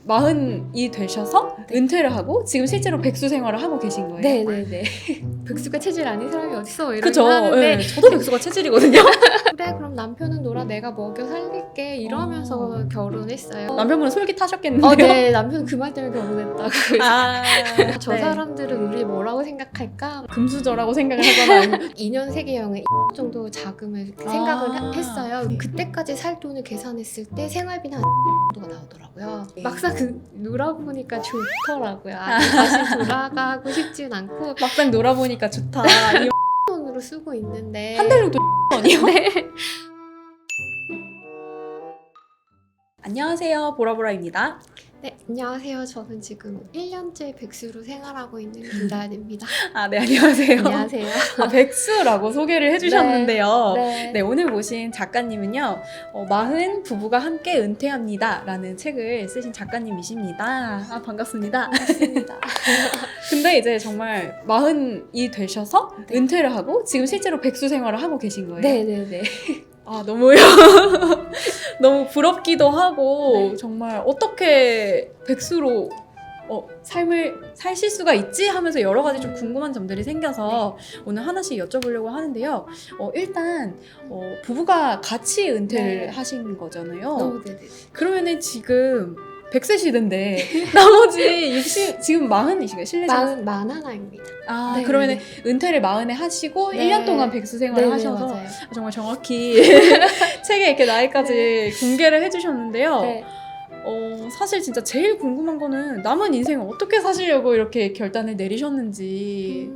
마흔이 되셔서 네. 은퇴를 하고 지금 실제로 백수 생활을 하고 계신 거예요? 네네네. 백수가 체질 아닌 사람이 어딨어 이러긴 그죠? 하는데 네, 저도 백수가 체질이거든요. 그래 그럼 남편은 놀아 내가 먹여 살릴게 이러면서 결혼했어요. 남편분은 솔깃하셨겠는데요? 네 남편은 그 말 때문에 결혼했다고. 저 저 사람들은 우리 뭐라고 생각할까? 금수저라고 생각을 하거나 2년 세계여행에 정도 자금을 생각을 했어요. 네. 그때까지 살 돈을 계산했을 때 생활비는 한 정도가 나오더라고요. 네. 막상 놀아보니까 좋더라고요. 다시 돌아가고 싶진 않고 막상 놀아보니까 좋다. 돈으로 쓰고 있는데 한 달 정도 원이요? 네. 안녕하세요, 보라보라입니다. 네, 안녕하세요. 저는 지금 1년째 백수로 생활하고 있는 김다연입니다. 네, 안녕하세요. 안녕하세요. 백수라고 소개를 해주셨는데요. 네. 오늘 모신 작가님은요, 마흔 부부가 함께 은퇴합니다 라는 책을 쓰신 작가님이십니다. 반갑습니다. 반갑습니다. 근데 이제 정말 마흔이 되셔서 네. 은퇴를 하고 지금 실제로 백수 생활을 하고 계신 거예요? 네네네. 너무요. 너무 부럽기도 하고 네. 정말 어떻게 백수로 삶을 사실 수가 있지 하면서 여러 가지 좀 궁금한 점들이 생겨서 오늘 하나씩 여쭤보려고 하는데요. 일단 부부가 같이 은퇴를 네. 하신 거잖아요. 네네. 그러면은 지금 100세 시대인데 나머지 60 지금 40이신가요? 실례지만 만하나입니다. 네. 그러면은 은퇴를 40에 하시고 네. 1년 동안 백수 생활을 네네, 하셔서 맞아요. 정말 정확히 책에 이렇게 나이까지 공개를 해주셨는데요. 네. 사실 진짜 제일 궁금한 거는 남은 인생을 어떻게 사시려고 이렇게 결단을 내리셨는지.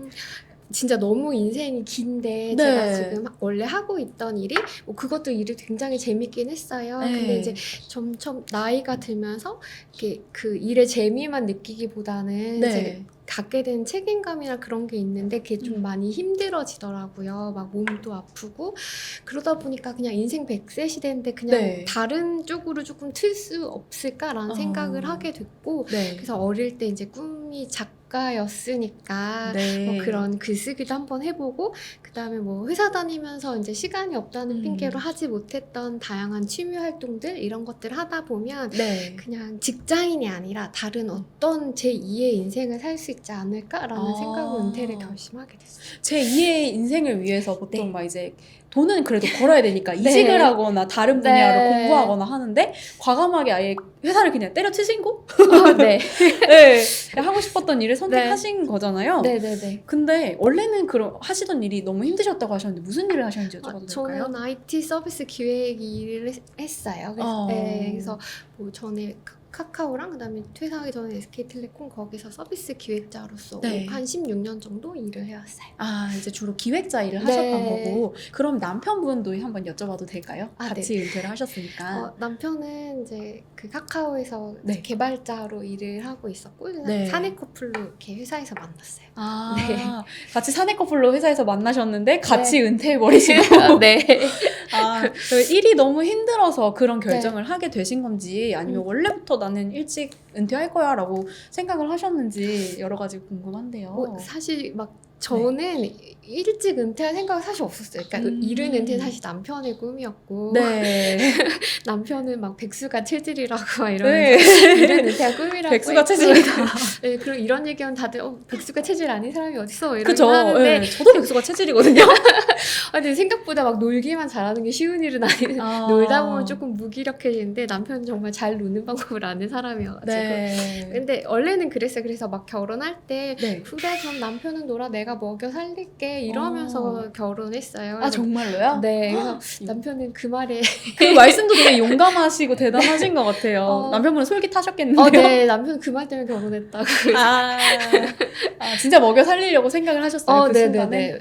진짜 너무 인생이 긴데 네. 제가 지금 원래 하고 있던 일이 그것도 일이 굉장히 재밌긴 했어요. 네. 근데 이제 점점 나이가 들면서 이렇게 그 일의 재미만 느끼기보다는 네. 이제 갖게 된 책임감이나 그런 게 있는데 그게 좀 많이 힘들어지더라고요. 막 몸도 아프고 그러다 보니까 그냥 인생 100세 시대인데 그냥 네. 다른 쪽으로 조금 틀 수 없을까라는 생각을 하게 됐고 네. 그래서 어릴 때 이제 꿈이 작가였으니까 네. 뭐 그런 글쓰기도 한번 해보고 그 다음에 뭐 회사 다니면서 이제 시간이 없다는 핑계로 하지 못했던 다양한 취미 활동들 이런 것들 하다 보면 네. 그냥 직장인이 아니라 다른 어떤 제2의 인생을 살 수 있지 않을까라는 생각으로 은퇴를 결심하게 됐어요. 제2의 인생을 위해서 보통 네. 막 이제 돈은 그래도 벌어야 되니까 이직을 하거나 다른 분야로 네. 공부하거나 하는데 과감하게 아예 회사를 그냥 때려치시고 네. 네, 하고 싶었던 일을 선택하신 거잖아요. 네네네. 근데 원래는 그럼 하시던 일이 너무 힘드셨다고 하셨는데 무슨 일을 하셨는지 여쭤봐도 될까요? 저는 IT 서비스 기획 일을 했어요. 그래서 뭐 전에 카카오랑 그다음에 퇴사하기 전에 SK텔레콤 거기서 서비스 기획자로서 네. 한 16년 정도 일을 해왔어요. 이제 주로 기획자 일을 네. 하셨던 거고 그럼 남편분도 한번 여쭤봐도 될까요? 같이 네. 은퇴를 하셨으니까. 남편은 이제 그 카카오에서 네. 개발자로 일을 하고 있었고 네. 사내 커플로 이렇게 회사에서 만났어요. 네. 같이 사내 커플로 회사에서 만나셨는데 같이 은퇴해버리시고 네. 일이 너무 힘들어서 그런 결정을 하게 되신 건지 아니면 원래부터 나는 일찍 은퇴할 거야 라고 생각을 하셨는지 여러 가지 궁금한데요. 사실 막 저는 일찍 은퇴할 생각은 사실 없었어요. 그러니까 이른 은퇴는 사실 남편의 꿈이었고 네. 남편은 막 백수가 체질이라고 막 네. 이러면서 이른 은퇴가 꿈이라고 백수가 했고. 체질이다. 네, 그럼 이런 얘기하면 다들 백수가 체질 아닌 사람이 어딨어 이러긴 그죠. 하는데 네, 저도 백수가 체질이거든요. 근데 생각보다 막 놀기만 잘하는 게 쉬운 일은 아니에요. 놀다 보면 조금 무기력해지는데 남편은 정말 잘 노는 방법을 아는 사람이어가지고 네. 근데 원래는 그랬어요. 그래서 막 결혼할 때 네. 그래 그럼 남편은 놀아 내가 먹여 살릴게 이러면서 결혼했어요. 정말로요? 네, 그래서 남편은 그 말에 그 말씀도 되게 용감하시고 대단하신 것 같아요. 남편분은 솔깃하셨겠는데요? 네, 남편은 그 말 때문에 결혼했다고. 진짜 먹여 살리려고 생각을 하셨어요, 그 순간에?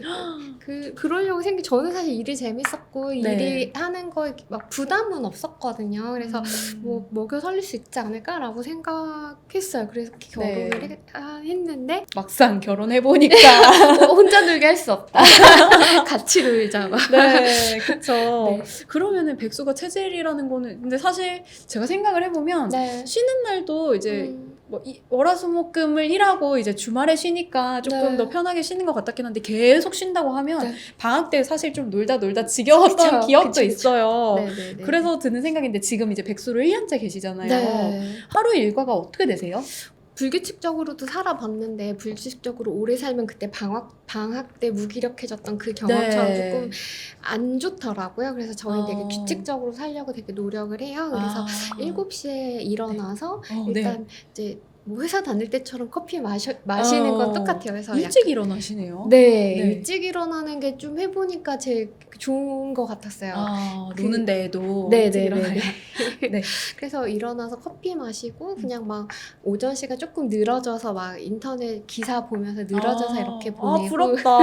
그러려고 저는 사실 일이 재밌었고 네. 일이 하는 거에 막 부담은 없었거든요. 그래서 뭐 먹여 살릴 수 있지 않을까라고 생각했어요. 그래서 결혼을 했는데 막상 결혼해보니까 혼자 놀게 할 수 없다. 같이 놀자 막. 네, 그쵸. 네. 그러면은 백수가 체질이라는 거는 근데 사실 제가 생각을 해보면 네. 쉬는 날도 이제 뭐 월화수목금을 일하고 이제 주말에 쉬니까 조금 네. 더 편하게 쉬는 것 같긴 한데 계속 쉰다고 하면 네. 방학 때 사실 좀 놀다 지겨웠던 그쵸, 기억도 그쵸, 그쵸. 있어요. 네네네. 그래서 드는 생각인데 지금 이제 백수로 1년째 계시잖아요. 네. 하루 일과가 어떻게 되세요? 불규칙적으로도 살아봤는데 불규칙적으로 오래 살면 그때 방학 때 무기력해졌던 그 경험처럼 조금 안 좋더라고요. 그래서 저희 되게 규칙적으로 살려고 되게 노력을 해요. 그래서 7시에 일어나서 일단 이제 뭐 회사 다닐 때처럼 커피 마시는 건 똑같아요. 그래서 일찍 약간 일어나시네요. 네, 네. 일찍 일어나는 게 좀 해보니까 제일 좋은 것 같았어요. 노는 데에도 네, 일찍 네, 일어나야. 네. 네. 그래서 일어나서 커피 마시고 그냥 막 오전 시간 조금 늘어져서 막 인터넷 기사 보면서 늘어져서 이렇게 보내고. 부럽다.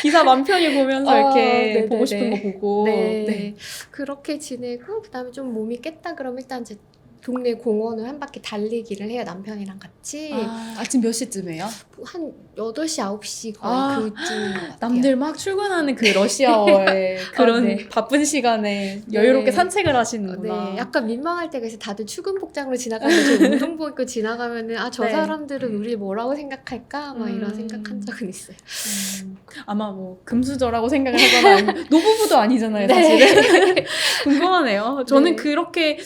기사 맘 편히 보면서 이렇게 네네네. 보고 싶은 거 보고. 네. 그렇게 지내고 그다음에 좀 몸이 깼다 그러면 일단 이제 동네 공원을 한 바퀴 달리기를 해요. 남편이랑 같이. 아침 몇 시쯤에요? 한 8시, 9시 거의 그쯤인 것 같아요. 남들 막 출근하는 그 러시아워에 그런 네. 바쁜 시간에 여유롭게 네. 산책을 하시는구나. 네, 약간 민망할 때가 있어요. 다들 출근 복장으로 지나가면 저 운동복 입고 지나가면은 저 네. 사람들은 우리 뭐라고 생각할까? 막 이런 생각한 적은 있어요. 아마 뭐 금수저라고 생각을 하거나 아니면 노부부도 아니잖아요, 네. 사실은. 궁금하네요. 저는 네. 그렇게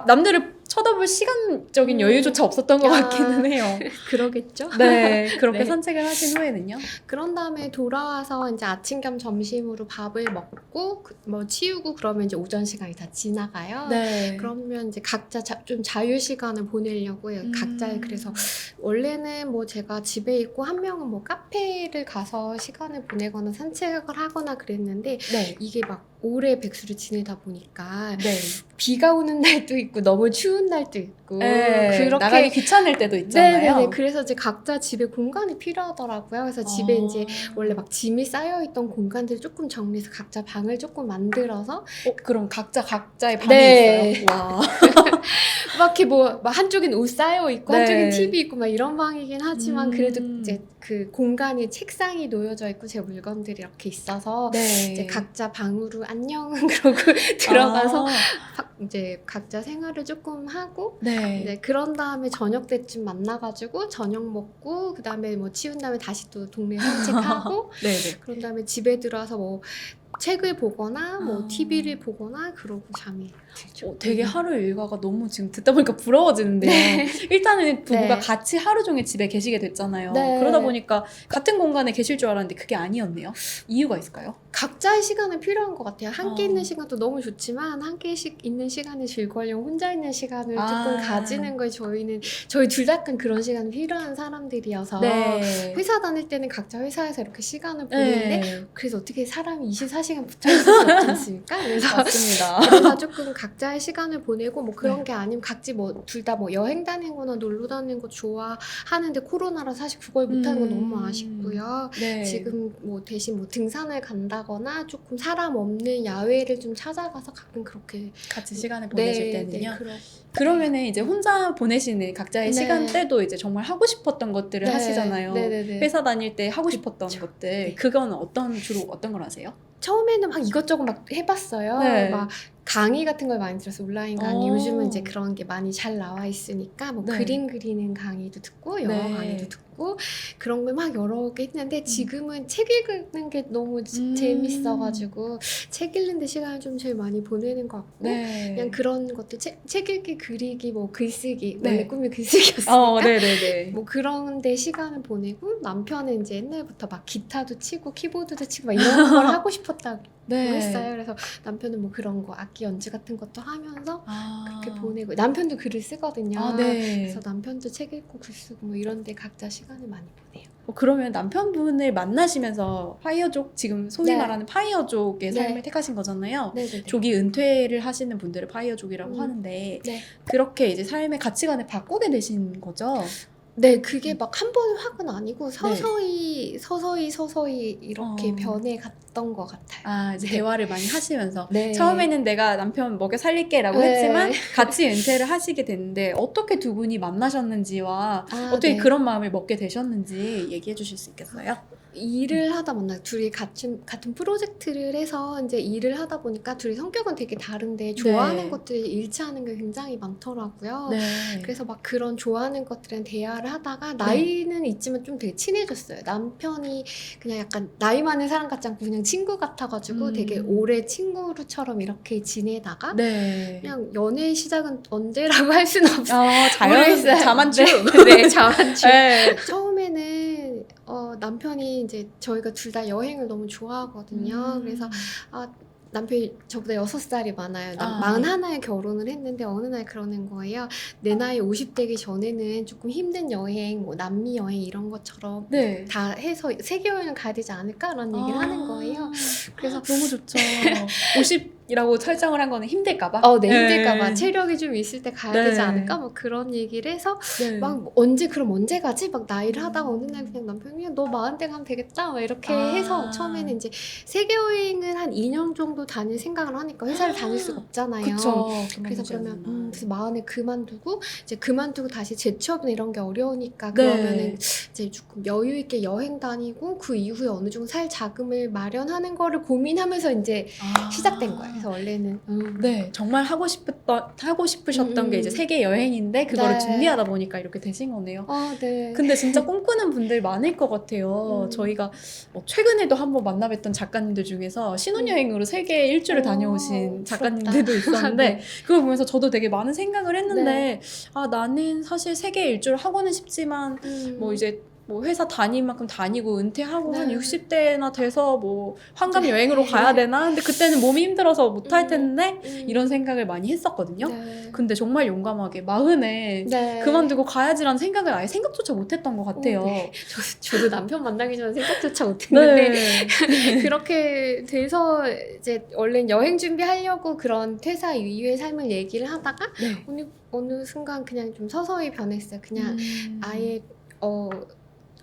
남들을 쳐다볼 시간적인 여유조차 없었던 것 같기는 해요. 그러겠죠? 네, 그렇게 네. 산책을 하신 후에는요? 그런 다음에 돌아와서 이제 아침 겸 점심으로 밥을 먹고 뭐 치우고 그러면 이제 오전 시간이 다 지나가요. 네. 그러면 이제 각자 좀 자유 시간을 보내려고 해요. 각자의 그래서 원래는 뭐 제가 집에 있고 한 명은 뭐 카페를 가서 시간을 보내거나 산책을 하거나 그랬는데 네. 이게 막 오래 백수를 지내다 보니까 네. 비가 오는 날도 있고 너무 추운 날도 있고 그렇게 나가기 귀찮을 때도 있잖아요. 네네네. 그래서 이제 각자 집에 공간이 필요하더라고요. 그래서 집에 이제 원래 막 짐이 쌓여있던 공간들을 조금 정리해서 각자 방을 조금 만들어서 그럼 각자의 방이 네. 있어요? 와. 막 이렇게 막 한쪽엔 옷 쌓여있고 네. 한쪽엔 TV 있고 막 이런 방이긴 하지만 그래도 이제 그 공간이 책상이 놓여져 있고 제 물건들이 이렇게 있어서 네. 이제 각자 방으로 안녕 그러고 들어가서 이제 각자 생활을 조금 하고 네. 그런 다음에 저녁 때쯤 만나가지고 저녁 먹고 그 다음에 뭐 치운 다음에 다시 또 동네 산책하고 네네. 그런 다음에 집에 들어와서 뭐 책을 보거나 뭐 TV를 보거나 그러고 잠이 들죠. 되게 하루 일과가 너무 지금 듣다 보니까 부러워지는데요. 일단은 부부가 네. 같이 하루 종일 집에 계시게 됐잖아요. 네. 그러다 보니까 같은 공간에 계실 줄 알았는데 그게 아니었네요. 이유가 있을까요? 각자의 시간은 필요한 것 같아요. 함께 있는 시간도 너무 좋지만 함께 있는 시간이 즐거우려면 혼자 있는 시간을 조금 가지는 거에 저희 둘 다 약간 그런 시간이 필요한 사람들이어서 네. 회사 다닐 때는 각자 회사에서 이렇게 시간을 보내는데 네. 그래서 어떻게 사람이 24시간 붙어 있을 수 없지 않습니까? 그래서 맞습니다. 조금 각자의 시간을 보내고 뭐 그런 게 아니면 각지 뭐 둘 다 뭐 여행 다니는 거나 놀러 다니는 거 좋아하는데 코로나라 사실 그걸 못하는 건 너무 아쉽고요. 네. 지금 뭐 대신 뭐 등산을 간다거나 조금 사람 없는 야외를 좀 찾아가서 가끔 그렇게 같이 시간을 보내실 때는요. 네, 그러면은 이제 혼자 보내시는 각자의 네. 시간대도 이제 정말 하고 싶었던 것들을 네. 하시잖아요. 네네네. 회사 다닐 때 하고 싶었던 것들. 네. 그건 주로 어떤 걸 하세요? 처음에는 막 이것저것 막 해봤어요. 네. 막 강의 같은 걸 많이 들었어요. 온라인 강의. 오. 요즘은 이제 그런 게 많이 잘 나와 있으니까 뭐 네. 그림 그리는 강의도 듣고 영어 네. 강의도 듣고 그런 걸 막 여러 개 했는데 지금은 책 읽는 게 너무 재밌어가지고 책 읽는데 시간을 좀 제일 많이 보내는 것 같고 네. 그냥 그런 것들 책 읽기, 그리기, 뭐 글쓰기 네. 원래 꿈이 글쓰기였으니까 네네네. 뭐 그런데 시간을 보내고 남편은 이제 옛날부터 막 기타도 치고 키보드도 치고 막 이런 걸 하고 싶었다고 했어요. 그래서 남편은 뭐 그런 거 악기 연주 같은 것도 하면서 그렇게 보내고 남편도 글을 쓰거든요. 네. 그래서 남편도 책 읽고 글 쓰고 뭐 이런데 각자 시간을 많이 보내요. 그러면 남편분을 만나시면서 파이어족, 지금 소위 네. 말하는 파이어족의 네. 삶을 택하신 거잖아요. 네네네. 조기 은퇴를 하시는 분들을 파이어족이라고 하는데 네. 그렇게 이제 삶의 가치관을 바꾸게 되신 거죠? 네, 그게 막 한 번에 확은 아니고 서서히 이렇게 변해갔던 것 같아요. 이제 네. 대화를 많이 하시면서 네. 처음에는 내가 남편 먹여 살릴게라고 네. 했지만 같이 은퇴를 하시게 됐는데 어떻게 두 분이 만나셨는지와 어떻게 네. 그런 마음을 먹게 되셨는지 얘기해 주실 수 있겠어요? 일을 하다 만나 둘이 같은 프로젝트를 해서 이제 일을 하다 보니까 둘이 성격은 되게 다른데 좋아하는 네. 것들이 일치하는 게 굉장히 많더라고요. 네. 그래서 막 그런 좋아하는 것들은 대화를 하다가 나이는 있지만 좀 되게 친해졌어요. 남편이 그냥 약간 나이 많은 사람 같지 않고 그냥 친구 같아가지고 되게 오래 친구처럼 이렇게 지내다가 네. 그냥 연애 시작은 언제라고 할 수는 없어요. 자연 자만추. 네, 자만추. 네. 처음에는 남편이 이제 저희가 둘 다 여행을 너무 좋아하거든요. 그래서 남편이 저보다 6살이 많아요. 아. 41에 결혼을 했는데 어느 날 그러는 거예요. 내 나이 50 되기 전에는 조금 힘든 여행, 뭐 남미 여행 이런 것처럼 네. 다 해서 세계 여행을 가야 되지 않을까라는 얘기를 하는 거예요. 그래서 너무 좋죠. 50이라고 설정을 한 거는 힘들까봐? 네, 힘들까봐 체력이 좀 있을 때 가야 네. 되지 않을까 뭐 그런 얘기를 해서 네. 막 그럼 언제 가지? 막 나이를 하다가 어느 날 그냥 남편이 그냥 너 40대 가면 되겠다 막 이렇게 해서 처음에는 이제 세계 여행을 한 2년 정도 다닐 생각을 하니까 회사를 다닐 수가 없잖아요. 그쵸. 그래서 그러면 그래서 40에 그만두고 다시 재취업이나 이런 게 어려우니까 네. 그러면은 이제 조금 여유 있게 여행 다니고 그 이후에 어느 정도 살 자금을 마련하는 거를 고민하면서 이제 시작된 거예요. 그래서 원래는 네, 정말 하고 싶으셨던 게 이제 세계 여행인데 그거를 네. 준비하다 보니까 이렇게 되신 거네요. 네. 근데 진짜 꿈꾸는 분들 많을 것 같아요. 저희가 최근에도 한번 만나뵀던 작가님들 중에서 신혼여행으로 세계 일주를 다녀오신 작가님들도 있었는데 네. 그걸 보면서 저도 되게 많은 생각을 했는데 나는 사실 세계 일주를 하고는 싶지만 뭐 이제 뭐 회사 다닐 만큼 다니고 은퇴하고 한 60대나 돼서 뭐 환갑 여행으로 가야 되나? 근데 그때는 몸이 힘들어서 못할 텐데 이런 생각을 많이 했었거든요. 근데 정말 용감하게 40에 그만두고 가야지라는 생각을 아예 생각조차 못했던 것 같아요. 저도 남편 만나기 전에 생각조차 못했는데 그렇게 돼서 이제 원래 여행 준비하려고 그런 퇴사 이후의 삶을 얘기를 하다가 어느 순간 그냥 좀 서서히 변했어요. 그냥 아예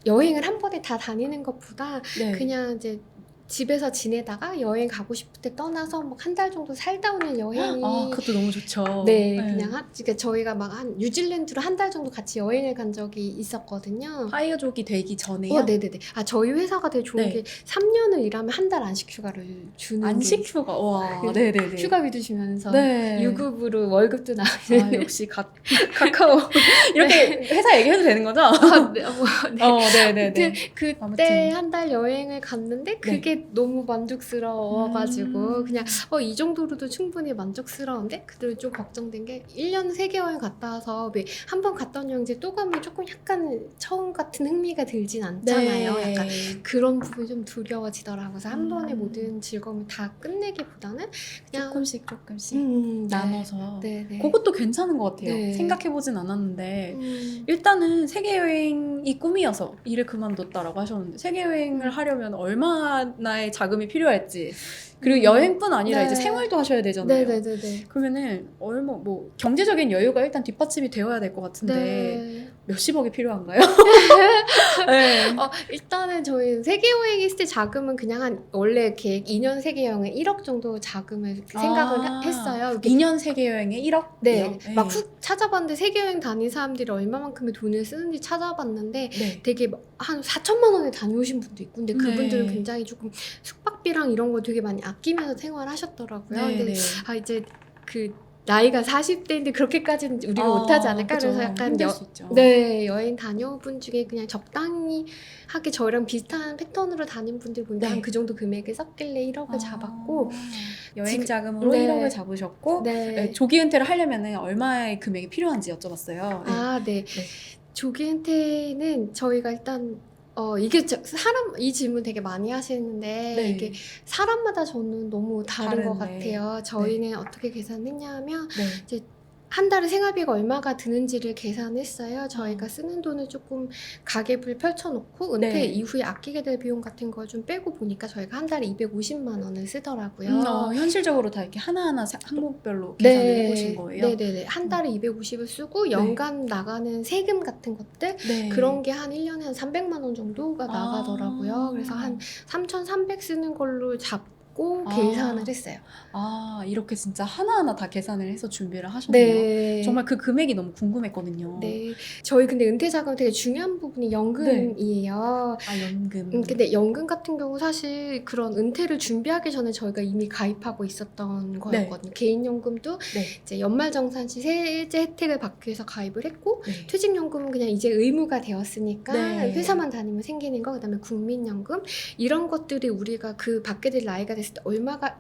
여행을 한 번에 다 다니는 것보다 그냥 이제 집에서 지내다가 여행 가고 싶을 때 떠나서 막 한 달 정도 살다 오는 여행이 그것도 너무 좋죠. 그냥 그러니까 저희가 막 한 뉴질랜드로 한 달 정도 같이 여행을 간 적이 있었거든요. 파이어족이 되기 전에요? 네네네. 저희 회사가 되게 좋은 게 3년을 일하면 한 달 안식 휴가를 주는 안식 휴가? 와, 네네네. 휴가비도 주면서 네. 유급으로 월급도 나오는 역시 카카오 이렇게 회사 얘기해도 되는 거죠? 네네네. 그때 한 달 여행을 갔는데 그게 너무 만족스러워가지고 그냥 이 정도로도 충분히 만족스러운데 그들은 좀 걱정된 게 1년 세계 여행 갔다 와서 한 번 갔던 여행지 또 가면 조금 약간 처음 같은 흥미가 들진 않잖아요. 약간 그런 부분이 좀 두려워지더라고요. 그래서 한 번에 모든 즐거움을 다 끝내기보다는 그냥 조금씩 나눠서 그것도 괜찮은 것 같아요. 생각해보진 않았는데 일단은 세계여행이 꿈이어서 일을 그만뒀다라고 하셨는데 세계여행을 하려면 얼마나의 자금이 필요할지 그리고 여행뿐 아니라 이제 생활도 하셔야 되잖아요. 그러면은 뭐 경제적인 여유가 일단 뒷받침이 되어야 될 것 같은데 몇십억이 필요한가요? 일단은 저희 세계여행 했을 때 자금은 그냥 원래 계획 2년 세계여행에 1억 정도 자금을 생각을 했어요. 2년 세계여행에 1억? 막 훅 찾아봤는데 세계여행 다닌 사람들이 얼마만큼의 돈을 쓰는지 찾아봤는데 되게 한 4천만 원에 다녀오신 분도 있고 근데 그분들은 굉장히 조금 숙박비랑 이런 거 되게 많이 아끼면서 생활하셨더라고요. 근데 이제 그 나이가 40대인데 그렇게까지는 우리가 못하지 않을까? 그쵸. 그래서 약간 여행 다녀온 분 중에 그냥 적당히 하게 저랑 비슷한 패턴으로 다닌 분들 보니까 한 그 정도 금액을 썼길래 1억을 잡았고 여행 자금으로 1억을 잡으셨고 조기 은퇴를 하려면 얼마의 금액이 필요한지 여쭤봤어요. 조기 은퇴는 저희가 일단 이게 이 질문 되게 많이 하시는데 이게 사람마다 저는 너무 다른 것 같아요. 저희는 어떻게 계산했냐 하면 이제 한 달에 생활비가 얼마가 드는지를 계산했어요. 저희가 쓰는 돈을 조금 가계부를 펼쳐놓고 은퇴 이후에 아끼게 될 비용 같은 걸 좀 빼고 보니까 저희가 한 달에 250만 원을 쓰더라고요. 현실적으로 다 이렇게 하나하나 항목별로 계산을 해보신 거예요? 네네네. 한 달에 250을 쓰고 연간 나가는 세금 같은 것들 그런 게 한 1년에 한 300만 원 정도가 나가더라고요. 그래서 한 3,300 쓰는 걸로 잡고 듣고 아. 계산을 했어요. 아, 이렇게 진짜 하나하나 다 계산을 해서 준비를 하셨네요. 네. 정말 그 금액이 너무 궁금했거든요. 네. 저희 근데 은퇴 자금 되게 중요한 부분이 연금이에요. 아, 연금. 근데 연금 같은 경우 사실 그런 은퇴를 준비하기 전에 저희가 이미 가입하고 있었던 거였거든요. 개인연금도 네. 이제 연말정산시 세제 혜택을 받기 위해서 가입을 했고 네. 퇴직연금은 그냥 이제 의무가 되었으니까 네. 회사만 다니면 생기는 거, 그다음에 국민연금 이런 것들이 우리가 그 받게 될 나이가 됐을 때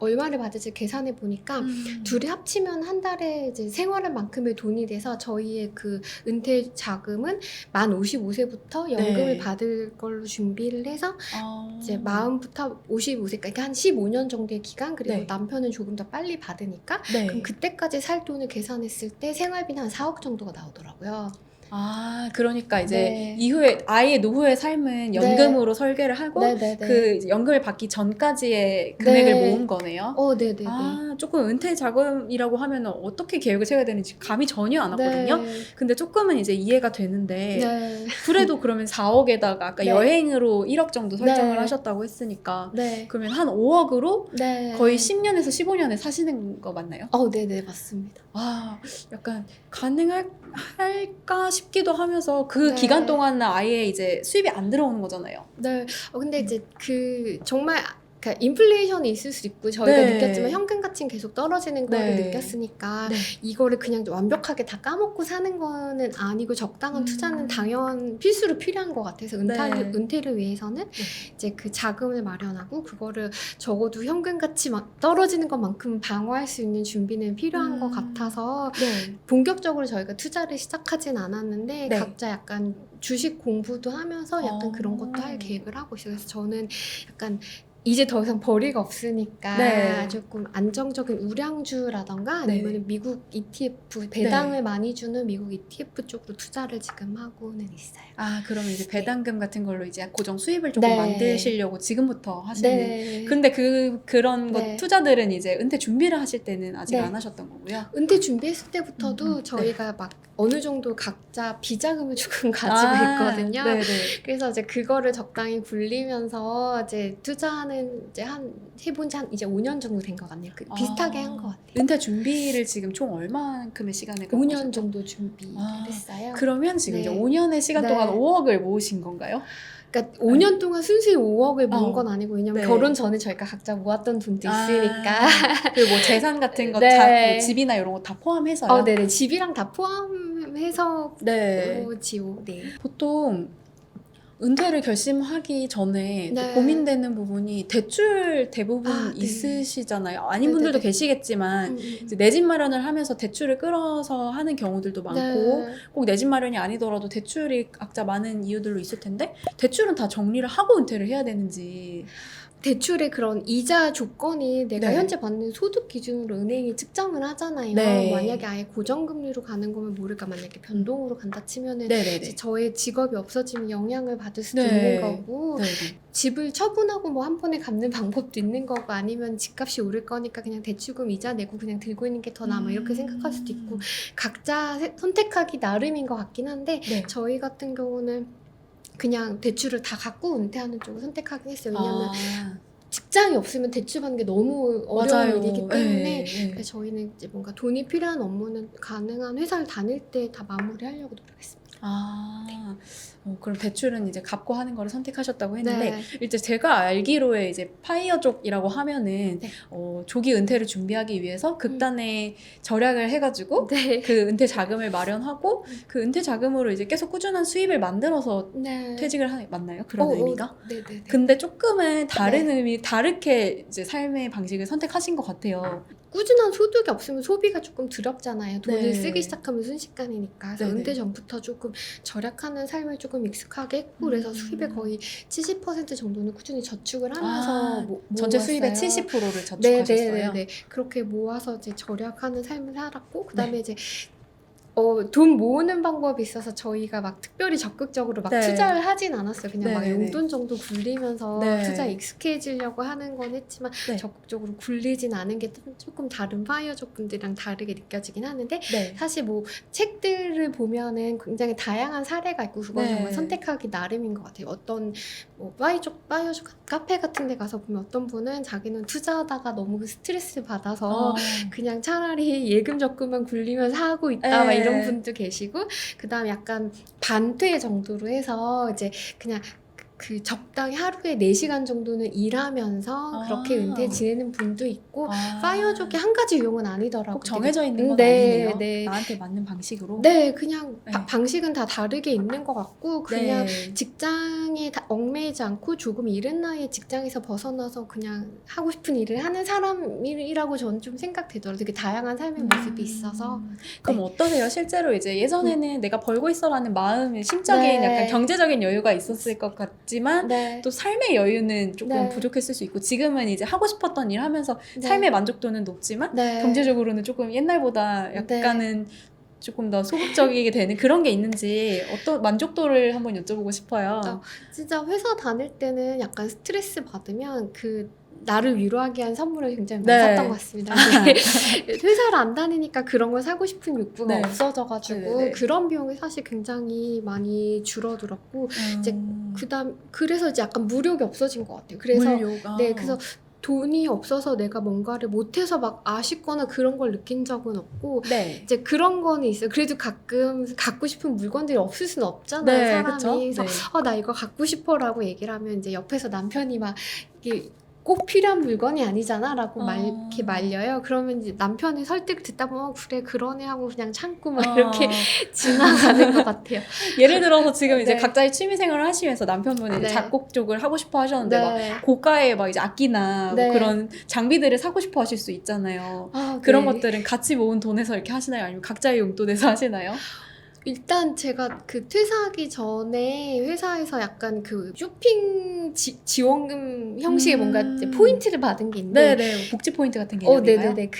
얼마를 받을지 계산해 보니까 둘이 합치면 한 달에 이제 생활할 만큼의 돈이 돼서 저희의 그 은퇴 자금은 만 55세부터 연금을 네. 받을 걸로 준비를 해서 아. 이제 마음부터 55세까지 그러니까 한 15년 정도의 기간, 그리고 네. 남편은 조금 더 빨리 받으니까 네. 그럼 그때까지 살 돈을 계산했을 때 생활비는 한 4억 정도가 나오더라고요. 아, 그러니까 이제 네. 이후에 아이의 노후의 삶은 연금으로 설계를 하고 네네네. 그 이제 연금을 받기 전까지의 금액을 네. 모은 거네요. 네네네. 아, 조금 은퇴 자금이라고 하면 어떻게 계획을 세워야 되는지 감이 전혀 안 왔거든요. 네. 근데 조금은 이제 이해가 되는데 네. 그래도 그러면 4억에다가 아까 네. 여행으로 1억 정도 설정을 네. 하셨다고 했으니까 네. 그러면 한 5억으로 네. 거의 10년에서 15년에 사시는 거 맞나요? 네네, 맞습니다. 아, 약간 가능할까 싶기도 하면서 그 네. 기간 동안은 아예 이제 수입이 안 들어오는 거잖아요. 네. 근데 이제 그 정말 그러니까 인플레이션이 있을 수 있고 저희가 네. 느꼈지만 현금 가치는 계속 떨어지는 거를 네. 느꼈으니까 네. 이거를 그냥 완벽하게 다 까먹고 사는 거는 아니고 적당한 투자는 당연 필수로 필요한 것 같아서 네. 은퇴를 위해서는 이제 그 자금을 마련하고 그거를 적어도 현금 가치 떨어지는 것만큼 방어할 수 있는 준비는 필요한 것 같아서 네. 본격적으로 저희가 투자를 시작하진 않았는데 네. 각자 약간 주식 공부도 하면서 약간 그런 어. 것도 할 계획을 하고 있어요. 그래서 저는 약간 이제 더 이상 벌이가 없으니까 네. 조금 안정적인 우량주라던가 네. 아니면 미국 ETF 배당을 많이 주는 미국 ETF 쪽으로 투자를 지금 하고는 있어요. 아, 그러면 이제 배당금 같은 걸로 이제 고정 수입을 조금 네. 만드시려고 지금부터 하시는. 네. 근데 그런 것 네. 투자들은 이제 은퇴 준비를 하실 때는 아직 네. 안 하셨던 거고요. 은퇴 준비했을 때부터도 네. 저희가 막 어느 정도 각자 비자금을 조금 가지고 있거든요. 네네. 그래서 이제 그거를 적당히 굴리면서 이제 투자는 이제 해본 지 한 이제 5년 정도 된 것 같네요. 비슷하게 한 것 같아요. 은퇴 준비를 지금 총 얼마큼의 시간을 갖고 5년 하셨죠? 정도 준비를 아, 했어요. 그러면 지금 네. 이제 5년의 시간 네. 동안 5억을 모으신 건가요? 그러니까 5년 동안 순수히 5억을 모은 어. 건 아니고 왜냐면 네. 결혼 전에 저희가 각자 모았던 돈도 있으니까. 그리고 뭐 재산 같은 거, 네. 뭐 집이나 이런 거 다 포함해서요? 네네. 집이랑 다 포함해서 네. 지요. 네. 보통 은퇴를 결심하기 전에 또 네. 고민되는 부분이 대출 대부분 네. 있으시잖아요. 아닌 네네네. 분들도 계시겠지만 내 집 마련을 하면서 대출을 끌어서 하는 경우들도 많고 네. 꼭 내 집 마련이 아니더라도 대출이 각자 많은 이유들로 있을 텐데 대출은 다 정리를 하고 은퇴를 해야 되는지. 대출의 그런 이자 조건이 내가 네. 현재 받는 소득 기준으로 은행이 측정을 하잖아요. 네. 만약에 아예 고정금리로 가는 거면 모를까, 만약에 변동으로 간다 치면은 네네네. 이제 저의 직업이 없어지면 영향을 받을 수도 네. 있는 거고, 네네. 집을 처분하고 뭐 한 번에 갚는 방법도 있는 거고, 아니면 집값이 오를 거니까 그냥 대출금 이자 내고 그냥 들고 있는 게 더 나아, 이렇게 생각할 수도 있고, 각자 선택하기 나름인 것 같긴 한데 네. 저희 같은 경우는 그냥 대출을 다 갖고 은퇴하는 쪽을 선택하긴 했어요. 왜냐면 직장이 없으면 대출 받는 게 너무 어려운 맞아요. 일이기 때문에 네, 네. 그래서 저희는 이제 뭔가 돈이 필요한 업무는 가능한 회사를 다닐 때 다 마무리하려고 노력했습니다. 그럼 대출은 이제 갚고 하는 거를 선택하셨다고 했는데 네. 이제 제가 알기로의 이제 파이어족이라고 하면은 네. 조기 은퇴를 준비하기 위해서 극단의 절약을 해가지고 네. 그 은퇴 자금을 마련하고 그 은퇴 자금으로 이제 계속 꾸준한 수입을 만들어서 네. 퇴직을 맞나요? 그런 의미가? 네네네. 근데 조금은 다른 의미, 다르게 이제 삶의 방식을 선택하신 것 같아요. 꾸준한 소득이 없으면 소비가 조금 두렵잖아요. 돈을 네. 쓰기 시작하면 순식간이니까. 그래서 네네. 은퇴 전부터 조금 절약하는 삶을 조금 익숙하게 했고, 그래서 수입의 거의 70% 정도는 꾸준히 저축을 하면서 전체 수입의 모았어요. 70%를 저축하셨어요? 네네네. 그렇게 모아서 이제 절약하는 삶을 살았고, 그다음에 이제 돈 모으는 방법이 있어서 저희가 막 특별히 적극적으로 막 네. 투자를 하진 않았어요. 그냥 막 네, 네. 용돈 정도 굴리면서 네. 투자에 익숙해지려고 하는 건 했지만 네. 적극적으로 굴리진 않은 게 조금 다른 파이어족 분들이랑 다르게 느껴지긴 하는데 네. 사실 뭐 책들을 보면은 굉장히 다양한 사례가 있고 그건 네. 정말 선택하기 나름인 것 같아요. 어떤 뭐 파이어족 카페 같은 데 가서 보면 어떤 분은 자기는 투자하다가 너무 스트레스 받아서 그냥 차라리 예금 적금만 굴리면서 하고 있다 막 이런 분도 계시고 그다음에 약간 반퇴 정도로 해서 이제 그냥 그 적당히 하루에 4시간 정도는 일하면서 그렇게 은퇴 지내는 분도 있고 파이어족이 한 가지 유형은 아니더라고요. 꼭 정해져 있는 건 네, 아니네요. 네. 나한테 맞는 방식으로. 네, 그냥 네. 방식은 다 다르게 있는 것 같고 그냥 네. 직장에 얽매이지 않고 조금 이른 나이에 직장에서 벗어나서 그냥 하고 싶은 일을 하는 사람이라고 저는 좀 생각되더라고요. 되게 다양한 삶의 모습이 있어서. 그럼 어떠세요? 실제로 이제 예전에는 내가 벌고 있어라는 마음의 심적인 네. 약간 경제적인 여유가 있었을 것 같지만 네. 또 삶의 여유는 조금 네. 부족했을 수 있고 지금은 이제 하고 싶었던 일 하면서 네. 삶의 만족도는 높지만 네. 경제적으로는 조금 옛날보다 약간은 조금 더 소극적이게 되는 그런 게 있는지 어떤 만족도를 한번 여쭤보고 싶어요. 진짜 회사 다닐 때는 약간 스트레스 받으면 그 나를 위로하기 위한 선물을 굉장히 많이 네. 샀던 것 같습니다. 근데 회사를 안 다니니까 그런 걸 사고 싶은 욕구가 네. 없어져가지고 네네네. 그런 비용이 사실 굉장히 많이 줄어들었고 이제 그래서 이제 약간 무력이 없어진 것 같아요. 그래서 물욕. 네, 그래서 돈이 없어서 내가 뭔가를 못해서 막 아쉽거나 그런 걸 느낀 적은 없고 네. 이제 그런 거는 있어요. 그래도 가끔 갖고 싶은 물건들이 없을 수는 없잖아요, 네, 사람이. 그쵸? 그래서 네. 나 이거 갖고 싶어라고 얘기를 하면 이제 옆에서 남편이 막 이게 꼭 필요한 물건이 아니잖아라고 이렇게 말려요. 그러면 이제 남편의 설득 듣다 보면 그래 그러네 하고 그냥 참고 막 이렇게 지나가는 것 같아요. 예를 들어서 지금 이제 네. 각자의 취미 생활을 하시면서 남편분이 이제 네. 작곡 쪽을 하고 싶어 하셨는데 막 네. 고가의 막 이제 악기나 네. 뭐 그런 장비들을 사고 싶어 하실 수 있잖아요. 아, 그런 네. 것들은 같이 모은 돈에서 이렇게 하시나요? 아니면 각자의 용돈에서 하시나요? 일단 제가 그 퇴사하기 전에 회사에서 약간 그 쇼핑 지원금 형식의 뭔가 이제 포인트를 받은 게 있는데 네네. 복지 포인트 같은 개념인가요? 네네네.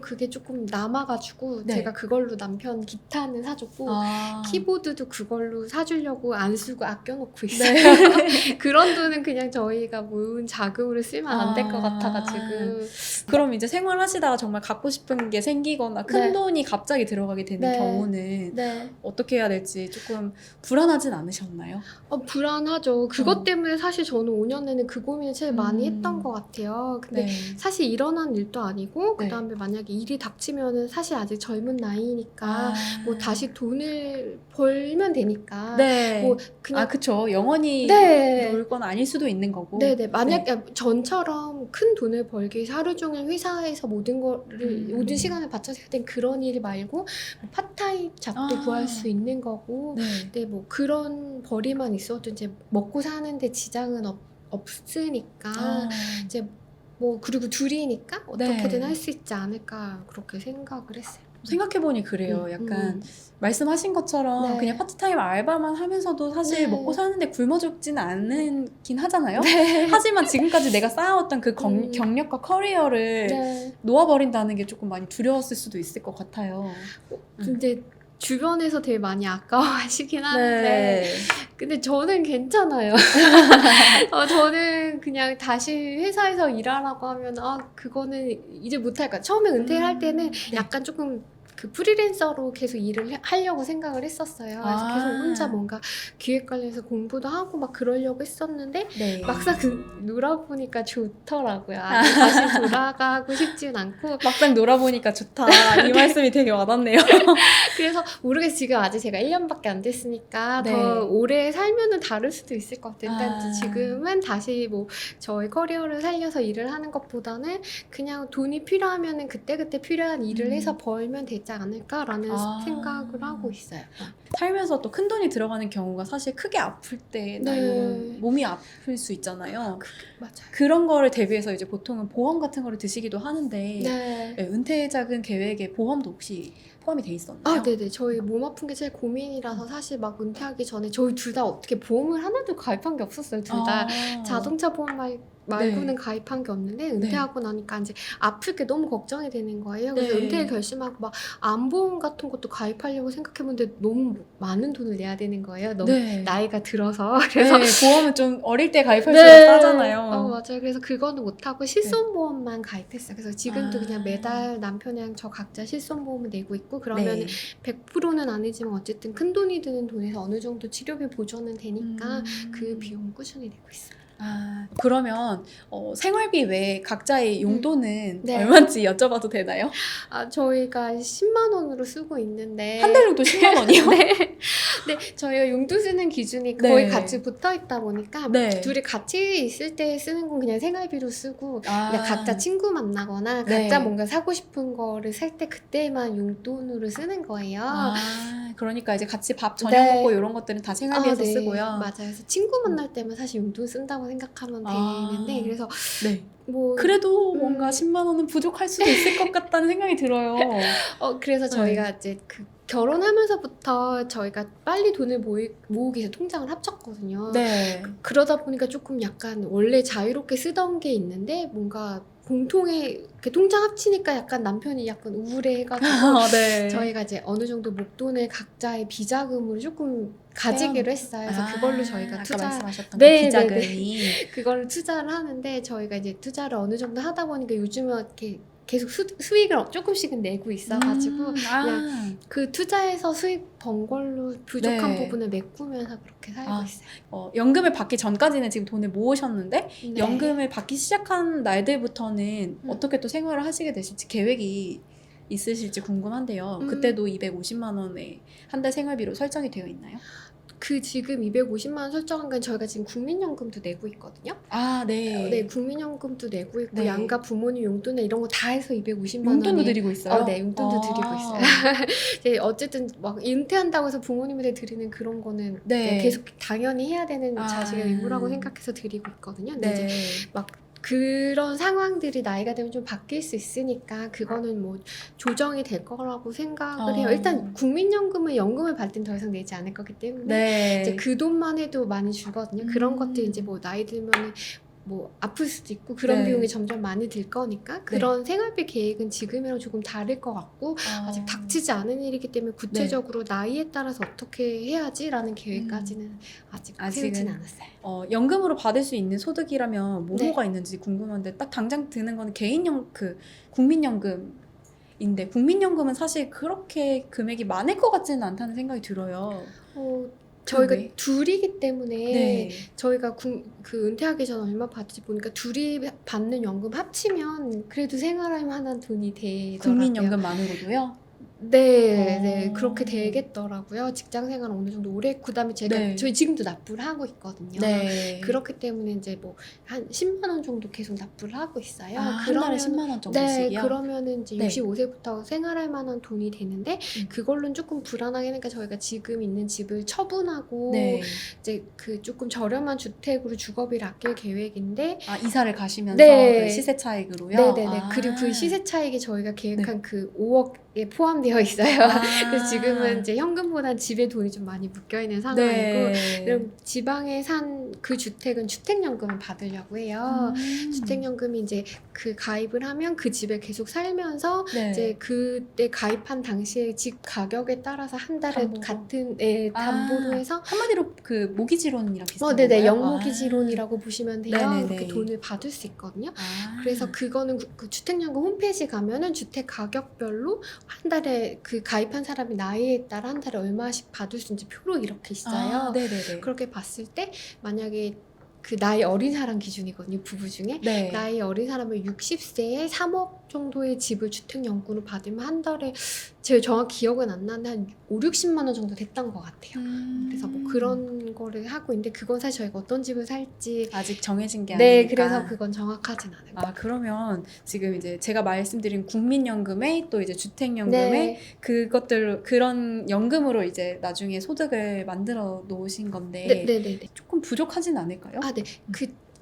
그게 조금 남아가지고 네. 제가 그걸로 남편 기타는 사줬고 키보드도 그걸로 사주려고 안 쓰고 아껴놓고 있어요. 네. 그런 돈은 그냥 저희가 모은 자금으로 쓰면 안 될 것 같아가지고. 그럼 이제 생활하시다가 정말 갖고 싶은 게 생기거나 큰 네. 돈이 갑자기 들어가게 되는 네. 경우는 네. 어떻게 해야 될지 조금 불안하진 않으셨나요? 불안하죠. 그것 때문에 사실 저는 5년 내내 그 고민을 제일 많이 했던 것 같아요. 근데 네. 사실 일어난 일도 아니고 네. 그다음에 만약에 일이 닥치면은 사실 아직 젊은 나이니까 뭐 다시 돈을 벌면 되니까 네. 뭐 그냥 그쵸. 영원히 네. 놀 건 아닐 수도 있는 거고. 네네. 만약에 전처럼 큰 돈을 벌기 위해서 하루 종일 회사에서 모든 시간을 바쳐서 할 땐 그런 일 말고 뭐 파타임 잡도 구할 수 있는 거고 네. 근데 뭐 그런 벌이만 있어도 이제 먹고 사는데 지장은 없으니까 이제 뭐 그리고 둘이니까 어떻게든 네. 할 수 있지 않을까 그렇게 생각을 했어요. 생각해보니 그래요. 약간 말씀하신 것처럼 네. 그냥 파트타임 알바만 하면서도 사실 네. 먹고 사는데 굶어 죽지는 않긴 하잖아요. 네. 하지만 지금까지 내가 쌓아왔던 그 경력과 커리어를 네. 놓아버린다는 게 조금 많이 두려웠을 수도 있을 것 같아요. 근데 주변에서 되게 많이 아까워하시긴 하는데 네. 근데 저는 괜찮아요. 저는 그냥 다시 회사에서 일하라고 하면 그거는 이제 못할 거야. 처음에 은퇴를 할 때는 네. 약간 조금 그 프리랜서로 계속 일을 하려고 생각을 했었어요. 그래서 계속 혼자 뭔가 기획 관련해서 공부도 하고 막 그러려고 했었는데 네. 막상 놀아보니까 좋더라고요. 다시 돌아가고 싶진 않고 막상 놀아보니까 좋다. 이 말씀이 되게 와닿네요. 그래서 모르겠어요. 지금 아직 제가 1년밖에 안 됐으니까 네. 더 오래 살면은 다를 수도 있을 것 같아요. 일단 지금은 다시 뭐 저의 커리어를 살려서 일을 하는 것보다는 그냥 돈이 필요하면은 그때그때 필요한 일을 해서 벌면 되지 않을까라는 생각을 하고 있어요. 살면서 또 큰 돈이 들어가는 경우가 사실 크게 아플 때나 네. 이런 몸이 아플 수 있잖아요. 맞아요. 그런 거를 대비해서 이제 보통은 보험 같은 거를 드시기도 하는데 네. 은퇴 자금 계획에 보험도 혹시 포함이 돼 있었나요? 아, 네네. 저희 몸 아픈 게 제일 고민이라서 사실 막 은퇴하기 전에 저희 둘 다 어떻게 보험을 하나도 가입한 게 없었어요. 둘 다 자동차 보험 말고는 네. 가입한 게 없는데 은퇴하고 나니까 이제 아플 게 너무 걱정이 되는 거예요. 그래서 네. 은퇴를 결심하고 막 암보험 같은 것도 가입하려고 생각해보는데 너무 많은 돈을 내야 되는 거예요. 너무 네. 나이가 들어서. 그래서 네, 보험은 좀 어릴 때 가입할수록 네. 싸잖아요. 맞아요. 그래서 그거는 못하고 실손보험만 가입했어요. 그래서 지금도 그냥 매달 남편이랑 저 각자 실손보험을 내고 있고 그러면 네. 100%는 아니지만 어쨌든 큰 돈이 드는 돈에서 어느 정도 치료비 보조는 되니까 그 비용 꾸준히 내고 있어요. 그러면 생활비 외에 각자의 용돈은 네. 얼마인지 여쭤봐도 되나요? 아, 저희가 10만 원으로 쓰고 있는데 한 달 용돈 10만 원이요? 네. 네, 저희가 용돈 쓰는 기준이 네. 거의 같이 붙어 있다 보니까 네. 둘이 같이 있을 때 쓰는 건 그냥 생활비로 쓰고 아. 그냥 각자 친구 만나거나 네. 각자 뭔가 사고 싶은 거를 살 때 그때만 용돈으로 쓰는 거예요. 그러니까 이제 같이 밥 저녁 네. 먹고 이런 것들은 다 생활비에서 네. 쓰고요. 맞아요. 그래서 친구 만날 때만 사실 용돈 쓴다고 생각하면 되는데 그래서 네. 뭐 그래도 뭔가 10만 원은 부족할 수도 있을 것 같다는 생각이 들어요. 그래서 저희가 이제 그 결혼하면서부터 저희가 빨리 돈을 모으기 위해서 통장을 합쳤거든요. 네. 그러다 보니까 조금 약간 원래 자유롭게 쓰던 게 있는데 뭔가 공통의 이렇게 통장 합치니까 약간 남편이 약간 우울해해가지고 네. 저희가 이제 어느 정도 목돈을 각자의 비자금으로 조금 가지기로 했어요. 그래서 그걸로 저희가 아까 투자 말씀하셨던 네, 그 비자금이 그거를 투자를 하는데 저희가 이제 투자를 어느 정도 하다 보니까 요즘은 이렇게 계속 수익을 조금씩은 내고 있어가지고 그냥 그 투자해서 수익 번 걸로 부족한 네. 부분을 메꾸면서 그렇게 살고 있어요. 연금을 받기 전까지는 지금 돈을 모으셨는데 네. 연금을 받기 시작한 날들부터는 어떻게 또 생활을 하시게 되실지 계획이 있으실지 궁금한데요. 그때도 250만 원에 한 달 생활비로 설정이 되어 있나요? 그 지금 250만 원 설정한 건 저희가 지금 국민연금도 내고 있거든요. 네. 네, 국민연금도 내고 있고 네. 양가 부모님 용돈이나 이런 거 다 해서 250만 원. 용돈도 드리고 있어요? 네, 용돈도 드리고 있어요. 네, 어쨌든 막 은퇴한다고 해서 부모님한테 드리는 그런 거는 네. 계속 당연히 해야 되는 자식의 의무라고 생각해서 드리고 있거든요. 근데 네. 이제 막 그런 상황들이 나이가 되면 좀 바뀔 수 있으니까 그거는 뭐 조정이 될 거라고 생각을 해요. 일단 국민연금은 연금을 받을 땐 더 이상 내지 않을 거기 때문에 네. 이제 그 돈만 해도 많이 주거든요. 그런 것들 이제 뭐 나이 들면 뭐 아플 수도 있고 그런 네. 비용이 점점 많이 들 거니까 그런 생활비 계획은 지금이랑 조금 다를 것 같고 아직 닥치지 않은 일이기 때문에 구체적으로 나이에 따라서 어떻게 해야지라는 계획까지는 아직 세우진 않았어요. 연금으로 받을 수 있는 소득이라면 뭐가 있는지 궁금한데 딱 당장 드는 거는 국민연금인데 국민연금은 사실 그렇게 금액이 많을 것 같지는 않다는 생각이 들어요. 저희가 왜? 둘이기 때문에 네. 저희가 그 은퇴하기 전에 얼마 받을지 보니까 둘이 받는 연금 합치면 그래도 생활할 만한 돈이 되더라고요. 국민연금만으로도요? 네, 그렇게 되겠더라고요. 직장 생활 어느 정도 오래 했고, 그다음에 제가 저희 지금도 납부를 하고 있거든요. 네. 그렇기 때문에 이제 뭐 한 10만 원 정도 계속 납부를 하고 있어요. 한 달에 10만 원 정도씩이요? 네, 그러면은 이제 네. 65세부터 생활할 만한 돈이 되는데 그걸로는 조금 불안하게 하니까 저희가 지금 있는 집을 처분하고 네. 이제 그 조금 저렴한 주택으로 주거비를 아낄 계획인데 이사를 가시면서 네. 그 시세 차익으로요? 네네네. 그리고 그 시세 차익이 저희가 계획한 그 5억에 포함되어 있어요. 그래서 지금은 이제 현금보다 집에 돈이 좀 많이 묶여 있는 상황이고, 네. 그럼 지방에 산 그 주택은 주택연금을 받으려고 해요. 주택연금이 이제 그 가입을 하면 그 집에 계속 살면서 네. 이제 그때 가입한 당시에 집 가격에 따라서 한 달에 담보로. 같은 담보로 해서 한마디로 그 모기지론이랑 비슷한 네네, 건가요? 영모기지론이라고 보시면 돼요. 네네네. 그렇게 돈을 받을 수 있거든요. 그래서 그거는 그 주택연금 홈페이지 가면은 주택 가격별로 한 달에 그 가입한 사람이 나이에 따라 한 달에 얼마씩 받을 수 있는지 표로 이렇게 있어요. 네네네. 그렇게 봤을 때 만약에 그 나이 어린 사람 기준이거든요. 부부 중에 네. 나이 어린 사람을 60세에 3억 정도의 집을 주택연금으로 받으면 한 달에 제가 정확히 기억은 안 나는데 한 5, 60만 원 정도 됐던 것 같아요. 그래서 뭐 그런 거를 하고 있는데 그건 사실 저희가 어떤 집을 살지 아직 정해진 게 네, 아니니까. 그래서 그건 정확하진 않아요. 그러면 지금 이제 제가 말씀드린 국민연금에 또 이제 주택연금에 네. 그런 연금으로 이제 나중에 소득을 만들어 놓으신 건데 네네네. 조금 부족하진 않을까요? 네.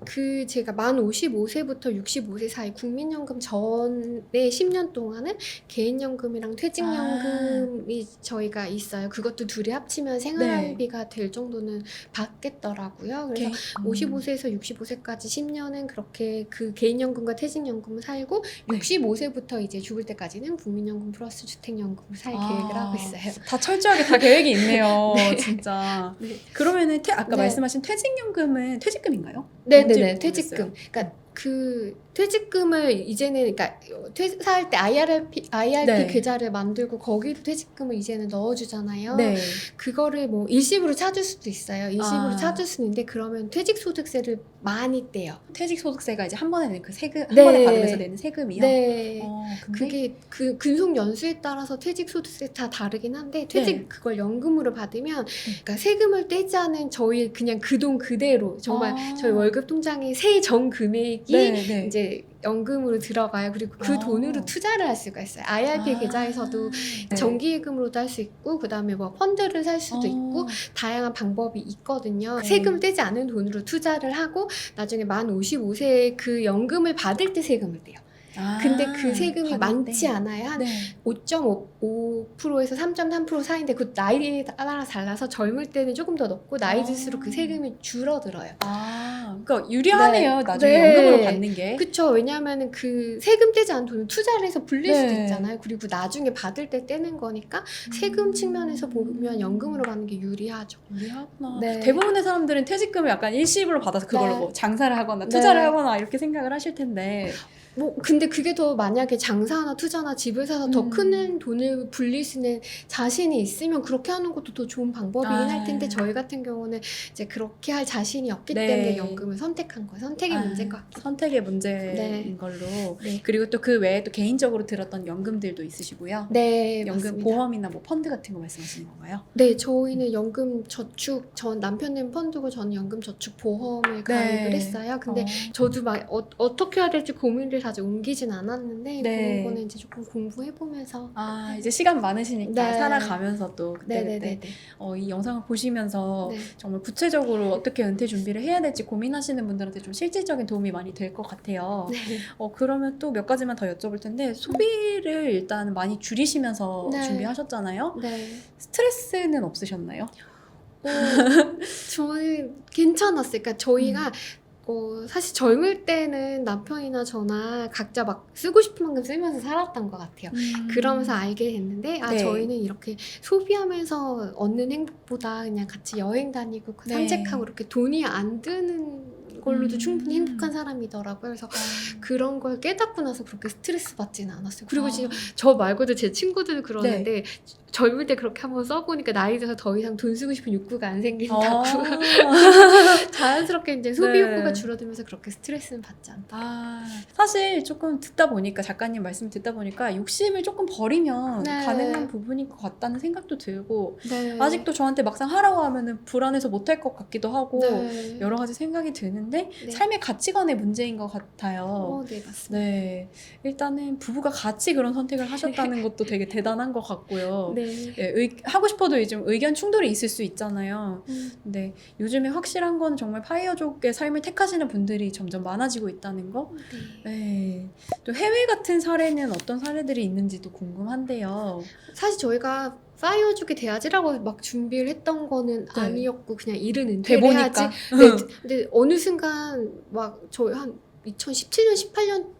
그 제가 만 55세부터 65세 사이 국민연금 전에 10년 동안은 개인연금이랑 퇴직연금이 저희가 있어요. 그것도 둘이 합치면 생활비가 될 정도는 받겠더라고요. 그래서 55세에서 65세까지 10년은 그렇게 그 개인연금과 퇴직연금을 살고 네. 65세부터 이제 죽을 때까지는 국민연금 플러스 주택연금을 살 계획을 하고 있어요. 다 철저하게 다 계획이 있네요. 네. 진짜. 네. 그러면은 아까 네. 말씀하신 퇴직연금은 퇴직금인가요? 네네네, 뭔지 퇴직금. 모르겠어요. 그러니까 그 퇴직금을 이제는 그러니까 퇴사할 때 IRP 네. 계좌를 만들고 거기도 퇴직금을 이제는 넣어주잖아요. 네. 그거를 뭐 일시불로 찾을 수도 있어요. 일시불로 아. 찾을 수 있는데 그러면 퇴직소득세를 많이 떼요. 퇴직소득세가 이제 한 번에 내는 그 세금, 한 네. 번에 받으면서 내는 세금이요? 네. 근데? 그게 그 근속 연수에 따라서 퇴직소득세 다 다르긴 한데 퇴직 네. 그걸 연금으로 받으면 그러니까 세금을 떼지 않은 저희 그냥 그 돈 그대로 정말 저희 월급 통장에 세전 금액이 네. 이제 연금으로 들어가요. 그리고 그 돈으로 투자를 할 수가 있어요. IRP 계좌에서도 네. 정기예금으로도 할 수 있고 그다음에 뭐 펀드를 살 수도 있고 다양한 방법이 있거든요. 네. 세금 떼지 않은 돈으로 투자를 하고 나중에 만 55세에 그 연금을 받을 때 세금을 떼요. 근데 그 세금이 많지 않아요. 한 네. 5.5%에서 3.3% 사이인데 그 나이에 따라 달라서 젊을 때는 조금 더 높고 나이 들수록 그 세금이 줄어들어요. 그러니까 유리하네요. 네. 나중에 네. 연금으로 받는 게. 그쵸. 왜냐하면은 그 세금 떼지 않은 돈을 투자를 해서 불릴 네. 수도 있잖아요. 그리고 나중에 받을 때 떼는 거니까 세금 측면에서 보면 연금으로 받는 게 유리하죠. 유리하구나. 네. 대부분의 사람들은 퇴직금을 약간 일시불로 받아서 그걸로 네. 뭐 장사를 하거나 투자를 네. 하거나 이렇게 생각을 하실 텐데. 뭐 근데 그게 더 만약에 장사나 투자나 집을 사서 더 큰 돈을 불릴 수 있는 자신이 있으면 그렇게 하는 것도 더 좋은 방법이긴 할 텐데 저희 같은 경우는 이제 그렇게 할 자신이 없기 네. 때문에 연금을 선택한 거예요. 선택의 문제인 것 같아요. 선택의 문제인 네. 걸로. 네. 그리고 또 그 외에 또 개인적으로 들었던 연금들도 있으시고요. 네, 연금 맞습니다. 보험이나 뭐 펀드 같은 거 말씀하시는 건가요? 네, 저희는 연금 저축, 전 남편은 펀드고 저는 연금 저축 보험을 가입을 했어요. 근데 저도 막 어떻게 해야 될지 고민을 사실 옮기진 않았는데 네. 그런 거는 이제 조금 공부해보면서 이제 시간 많으시니까 네. 살아가면서 또 그때그때 네네네. 이 영상을 보시면서 네. 정말 구체적으로 어떻게 은퇴 준비를 해야 될지 고민하시는 분들한테 좀 실질적인 도움이 많이 될 것 같아요. 네. 그러면 또 몇 가지만 더 여쭤볼 텐데 소비를 일단 많이 줄이시면서 네. 준비하셨잖아요. 네. 스트레스는 없으셨나요? 저는 괜찮았어요. 그러니까 저희가 사실 젊을 때는 남편이나 저나 각자 막 쓰고 싶은 만큼 쓰면서 살았던 것 같아요. 그러면서 알게 됐는데 네. 저희는 이렇게 소비하면서 얻는 행복보다 그냥 같이 여행 다니고 네. 산책하고 이렇게 돈이 안 드는 걸로도 충분히 행복한 사람이더라고요. 그래서 그런 걸 깨닫고 나서 그렇게 스트레스 받지는 않았어요. 그리고 지금 저 말고도 제 친구들 그러는데 젊을 때 그렇게 한번 써보니까 나이 들어서 더 이상 돈 쓰고 싶은 욕구가 안 생긴다고. 자연스럽게 이제 소비 욕구가 줄어들면서 그렇게 스트레스는 받지 않다. 사실 조금 듣다 보니까 작가님 말씀 듣다 보니까 욕심을 조금 버리면 네. 가능한 부분인 것 같다는 생각도 들고 네. 아직도 저한테 막상 하라고 하면은 불안해서 못할 것 같기도 하고 네. 여러 가지 생각이 드는데 네. 삶의 가치관의 문제인 것 같아요. 네, 맞습니다. 네, 일단은 부부가 같이 그런 선택을 하셨다는 것도 되게 대단한 것 같고요. 네. 하고 싶어도 요즘 의견 충돌이 있을 수 있잖아요. 근데 요즘에 확실한 건 정말 파이어족의 삶을 택하시는 분들이 점점 많아지고 있다는 거. 네. 또 해외 같은 사례는 어떤 사례들이 있는지도 궁금한데요. 사실 저희가 파이어족의 대아지라고 막 준비를 했던 거는 네. 아니었고 그냥 일은 은퇴를 해야지. 돼보니까. 근데 어느 순간 막 저희 한 2017년,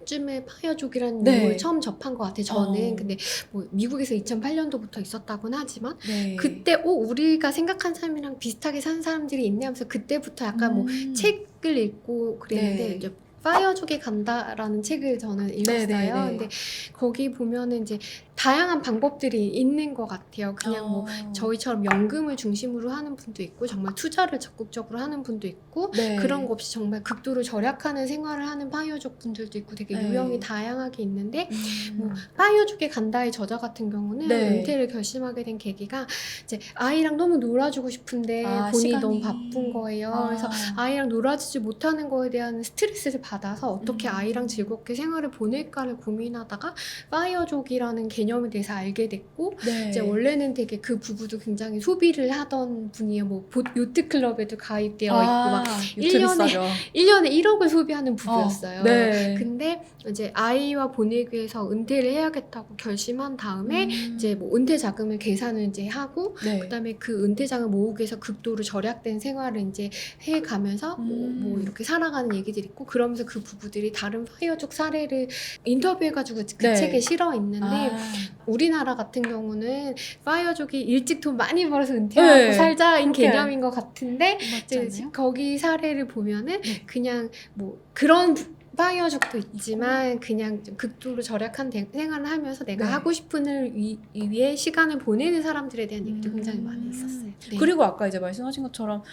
18년쯤에 파이어족이라는 네. 용어를 처음 접한 것 같아요. 저는. 어. 근데 뭐 미국에서 2008년도부터 있었다고는 하지만 네. 그때 우리가 생각한 삶이랑 비슷하게 사는 사람들이 있네 하면서 그때부터 약간 뭐 책을 읽고 그랬는데 네. 이제 파이어족에 간다라는 책을 저는 읽었어요. 네네네. 근데 거기 보면은 이제 다양한 방법들이 있는 것 같아요. 그냥 뭐 저희처럼 연금을 중심으로 하는 분도 있고 정말 투자를 적극적으로 하는 분도 있고 네. 그런 거 없이 정말 극도로 절약하는 생활을 하는 파이어족 분들도 있고 되게 네. 유형이 다양하게 있는데 뭐 파이어족에 간다의 저자 같은 경우는 네. 은퇴를 결심하게 된 계기가 이제 아이랑 너무 놀아주고 싶은데 본인이 시간이. 너무 바쁜 거예요. 그래서 아이랑 놀아주지 못하는 거에 대한 스트레스를 받아서 어떻게 아이랑 즐겁게 생활을 보낼까를 고민하다가 파이어족이라는 개념 개념에 대해서 알게 됐고 네. 이제 원래는 되게 그 부부도 굉장히 소비를 하던 분이에요. 뭐 요트 클럽에도 가입되어 있고 막 요트 1년에 비싸죠. 1년에 1억을 소비하는 부부였어요. 네. 근데 이제 아이와 보내기 위해서 은퇴를 해야겠다고 결심한 다음에 이제 뭐 은퇴 자금을 계산을 이제 하고 네. 그다음에 그 은퇴 자금을 모으기 위해서 극도로 절약된 생활을 이제 해가면서 뭐 이렇게 살아가는 얘기들이 있고 그러면서 그 부부들이 다른 파이어족 사례를 인터뷰해가지고 그 네. 책에 실어 있는데 아, 우리나라 같은 경우는 파이어족이 일찍 돈 많이 벌어서 은퇴하고 네. 살자인 그렇게 개념인 것 같은데 맞지 이제 않아요? 거기 사례를 보면은 네. 그냥 뭐 그런 파이어족도 있지만 그냥 좀 극도로 절약한 생활을 하면서 내가 네. 하고 싶은 일 위해 시간을 보내는 사람들에 대한 얘기도 굉장히 많이 있었어요. 네. 그리고 아까 이제 말씀하신 것처럼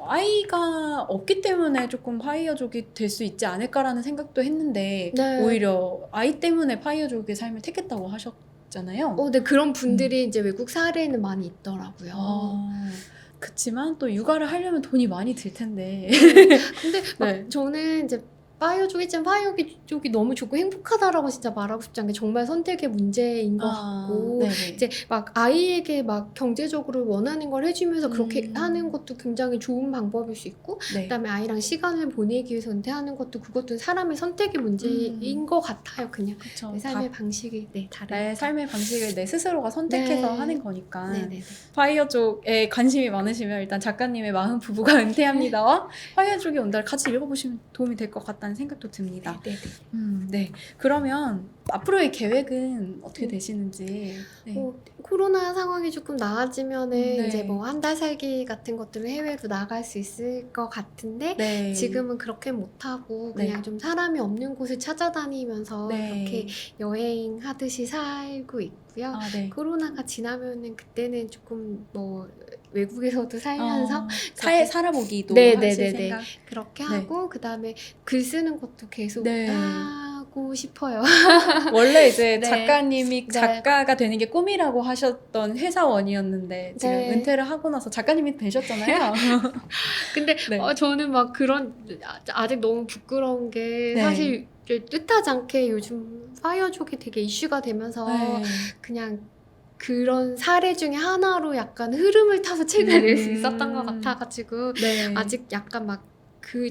아이가 없기 때문에 조금 파이어족이 될 수 있지 않을까라는 생각도 했는데 네. 오히려 아이 때문에 파이어족의 삶을 택했다고 하셨잖아요. 근데 그런 분들이 이제 외국 사례는 많이 있더라고요. 그치만 또 육아를 하려면 돈이 많이 들 텐데. 근데 막 네. 저는 이제 파이어족이지만 파이어족이 너무 좋고 행복하다라고 진짜 말하고 싶지 않은 게 정말 선택의 문제인 것 같고 네네. 이제 막 아이에게 막 경제적으로 원하는 걸 해주면서 그렇게 하는 것도 굉장히 좋은 방법일 수 있고 네. 그다음에 아이랑 시간을 보내기 위해서 은퇴하는 것도 그것도 사람의 선택의 문제인 것 같아요. 그냥 그쵸. 내 삶의 방식이 다른. 나의 삶의 방식을 내 스스로가 선택해서 네. 하는 거니까. 네네. 파이어족에 관심이 많으시면 일단 작가님의 마흔 부부가 은퇴합니다와 파이어족이 온다를 같이 읽어보시면 도움이 될 것 같다는 생각도 듭니다. 네네. 네. 그러면 앞으로의 계획은 어떻게 되시는지. 네. 코로나 상황이 조금 나아지면은 네. 이제 뭐 한 달 살기 같은 것들을 해외로 나갈 수 있을 것 같은데 네. 지금은 그렇게 못하고 네. 그냥 좀 사람이 없는 곳을 찾아다니면서 네. 이렇게 여행하듯이 살고 있고요. 네. 코로나가 지나면은 그때는 조금 뭐 외국에서도 살면서 살아보기도 네네네네. 하실 생각. 그렇게 네. 하고 그다음에 글 쓰는 것도 계속 네. 하고 싶어요. 원래 이제 네. 작가님이 네. 작가가 되는 게 꿈이라고 하셨던 회사원이었는데 지금 네. 은퇴를 하고 나서 작가님이 되셨잖아요. 근데 네. 저는 막 그런 아직 너무 부끄러운 게 네. 사실 뜻하지 않게 요즘 파이어족이 되게 이슈가 되면서 네. 그냥 그런 사례 중에 하나로 약간 흐름을 타서 책을 낼 수 있었던 것 같아가지고 네. 아직 약간 막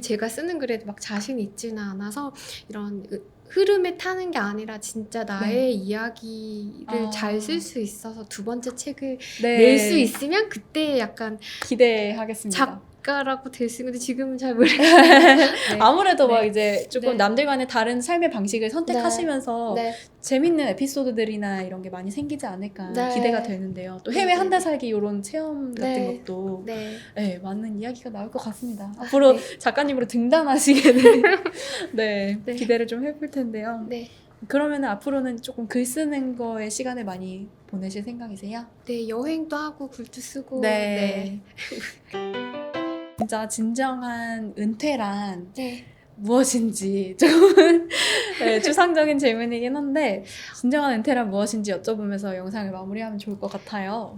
제가 쓰는 글에도 막 자신 있지는 않아서 이런 흐름에 타는 게 아니라 진짜 나의 이야기를 잘 쓸 수 있어서 두 번째 책을 네. 낼 수 있으면 그때 약간 기대하겠습니다. 작가라고 될 수 있는데 지금은 잘 모르겠어요. 네. 아무래도 막 네. 이제 조금 네. 남들과는 다른 삶의 방식을 선택하시면서 네. 재밌는 에피소드들이나 이런 게 많이 생기지 않을까 네. 기대가 되는데요. 또 네, 해외 네, 한 달 네. 살기 이런 체험 같은 네. 것도 네. 네, 많은 이야기가 나올 것 같습니다. 앞으로 네. 작가님으로 등단하시기를 네, 네. 기대를 좀 해볼 텐데요. 네. 그러면 앞으로는 조금 글 쓰는 거에 시간을 많이 보내실 생각이세요? 네, 여행도 하고 글도 쓰고. 네. 진짜 진정한 은퇴란 네. 무엇인지 조금 네, 추상적인 질문이긴 한데 진정한 은퇴란 무엇인지 여쭤보면서 영상을 마무리하면 좋을 것 같아요.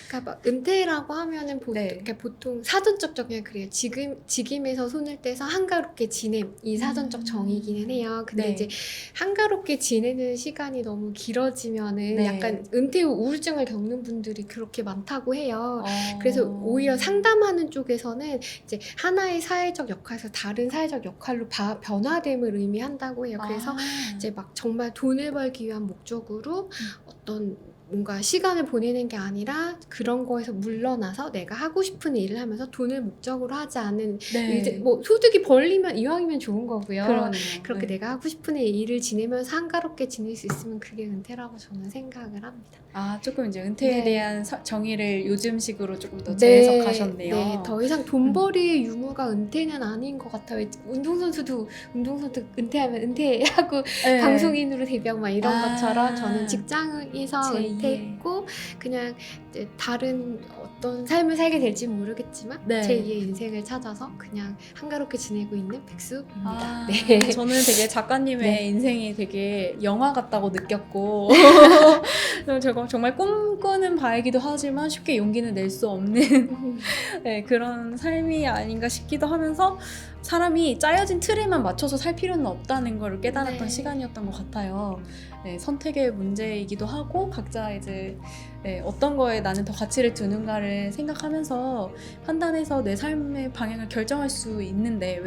그러니까 막 은퇴라고 하면은 네. 보통 사전적 정의가 그래요. 직임에서 손을 떼서 한가롭게 지냄 이 사전적 정의기는 해요. 근데 네. 이제 한가롭게 지내는 시간이 너무 길어지면은 네. 약간 은퇴 후 우울증을 겪는 분들이 그렇게 많다고 해요. 어. 그래서 오히려 상담하는 쪽에서는 이제 하나의 사회적 역할에서 다른 사회적 역할로 변화됨을 의미한다고 해요. 그래서 이제 막 정말 돈을 벌기 위한 목적으로 어떤 뭔가 시간을 보내는 게 아니라 그런 거에서 물러나서 내가 하고 싶은 일을 하면서 돈을 목적으로 하지 않은 네. 이제 뭐 소득이 벌리면 이왕이면 좋은 거고요. 그러네요. 그렇게 네. 내가 하고 싶은 일을 지내면서 한가롭게 지낼 수 있으면 그게 은퇴라고 저는 생각을 합니다. 조금 이제 은퇴에 네. 대한 정의를 요즘식으로 조금 더 네, 재해석하셨네요. 네, 더 이상 돈벌이의 유무가 은퇴는 아닌 것 같아요. 운동선수도 은퇴하면 은퇴하고 네. 방송인으로 데뷔하고 막 이런 아. 것처럼 저는 직장에서 제2 됐고 그냥 이제 다른 어떤 삶을 살게 될지 모르겠지만 네. 제2의 인생을 찾아서 그냥 한가롭게 지내고 있는 백수입니다. 아, 네. 저는 되게 작가님의 네. 인생이 되게 영화 같다고 느꼈고 제가 정말 꿈꾸는 바이기도 하지만 쉽게 용기는 낼 수 없는 네, 그런 삶이 아닌가 싶기도 하면서 사람이 짜여진 틀에만 맞춰서 살 필요는 없다는 걸 깨달았던 네. 시간이었던 것 같아요. 네, 선택의 문제이기도 하고 각자 이제 네, 어떤 거에 나는 더 가치를 두는가를 생각하면서 판단해서 내 삶의 방향을 결정할 수 있는데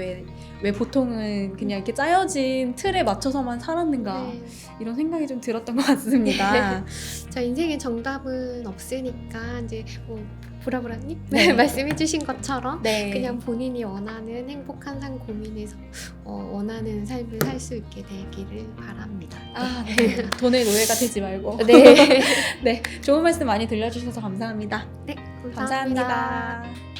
왜 보통은 그냥 이렇게 짜여진 틀에 맞춰서만 살았는가 네. 이런 생각이 좀 들었던 것 같습니다. 자, 인생에 정답은 없으니까 이제 뭐 보라보라님 네. 말씀해주신 것처럼 네. 그냥 본인이 원하는 행복한 삶 고민해서 원하는 삶을 살 수 있게 되기를 바랍니다. 아, 네. 돈의 노예가 되지 말고. 네. 네, 좋은 말씀 많이 들려주셔서 감사합니다. 네, 감사합니다. 감사합니다.